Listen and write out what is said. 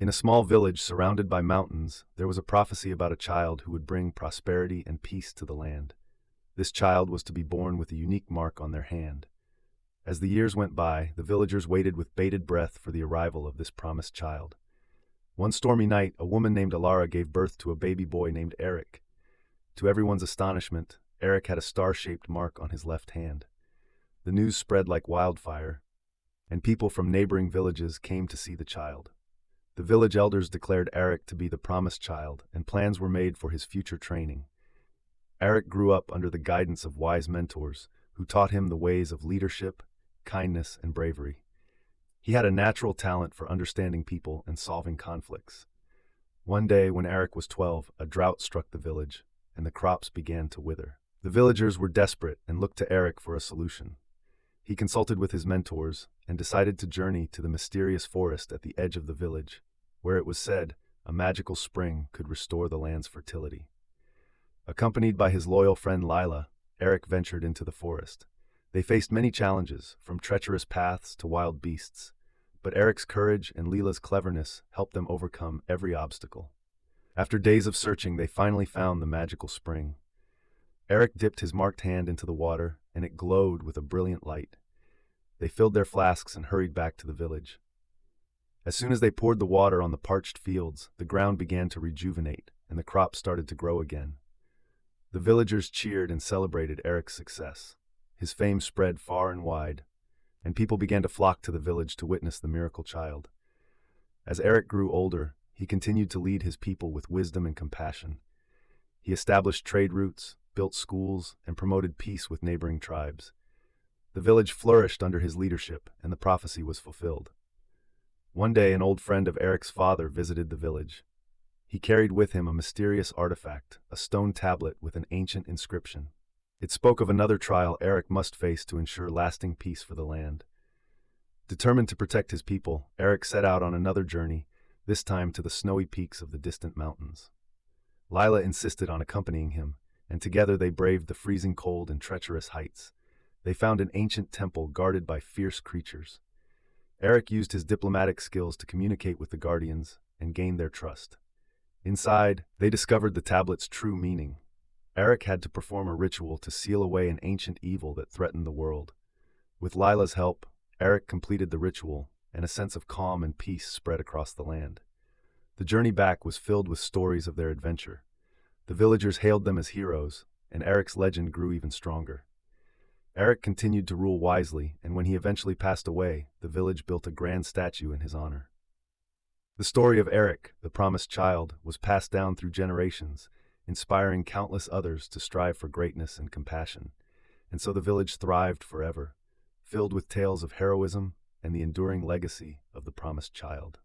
In a small village surrounded by mountains, there was a prophecy about a child who would bring prosperity and peace to the land. This child was to be born with a unique mark on their hand. As the years went by, the villagers waited with bated breath for the arrival of this promised child. One stormy night, a woman named Alara gave birth to a baby boy named Eric. To everyone's astonishment, Eric had a star-shaped mark on his left hand. The news spread like wildfire, and people from neighboring villages came to see the child. The village elders declared Eric to be the promised child, and plans were made for his future training. Eric grew up under the guidance of wise mentors who taught him the ways of leadership, kindness, and bravery. He had a natural talent for understanding people and solving conflicts. One day, when Eric was 12, a drought struck the village, and the crops began to wither. The villagers were desperate and looked to Eric for a solution. He consulted with his mentors and decided to journey to the mysterious forest at the edge of the village, where it was said a magical spring could restore the land's fertility. Accompanied by his loyal friend Lila, Eric ventured into the forest. They faced many challenges, from treacherous paths to wild beasts, but Eric's courage and Lila's cleverness helped them overcome every obstacle. After days of searching, they finally found the magical spring. Eric dipped his marked hand into the water, and it glowed with a brilliant light. They filled their flasks and hurried back to the village. As soon as they poured the water on the parched fields, the ground began to rejuvenate, and the crops started to grow again. The villagers cheered and celebrated Eric's success. His fame spread far and wide, and people began to flock to the village to witness the miracle child. As Eric grew older, he continued to lead his people with wisdom and compassion. He established trade routes, built schools, and promoted peace with neighboring tribes. The village flourished under his leadership, and the prophecy was fulfilled. One day, an old friend of Eric's father visited the village. He carried with him a mysterious artifact, a stone tablet with an ancient inscription. It spoke of another trial Eric must face to ensure lasting peace for the land. Determined to protect his people, Eric set out on another journey, this time to the snowy peaks of the distant mountains. Lila insisted on accompanying him, and together they braved the freezing cold and treacherous heights. They found an ancient temple guarded by fierce creatures. Eric used his diplomatic skills to communicate with the guardians and gain their trust. Inside, they discovered the tablet's true meaning. Eric had to perform a ritual to seal away an ancient evil that threatened the world. With Lila's help, Eric completed the ritual, and a sense of calm and peace spread across the land. The journey back was filled with stories of their adventure. The villagers hailed them as heroes, and Eric's legend grew even stronger. Eric continued to rule wisely, and when he eventually passed away, the village built a grand statue in his honor. The story of Eric, the promised child, was passed down through generations, inspiring countless others to strive for greatness and compassion. And so the village thrived forever, filled with tales of heroism and the enduring legacy of the promised child.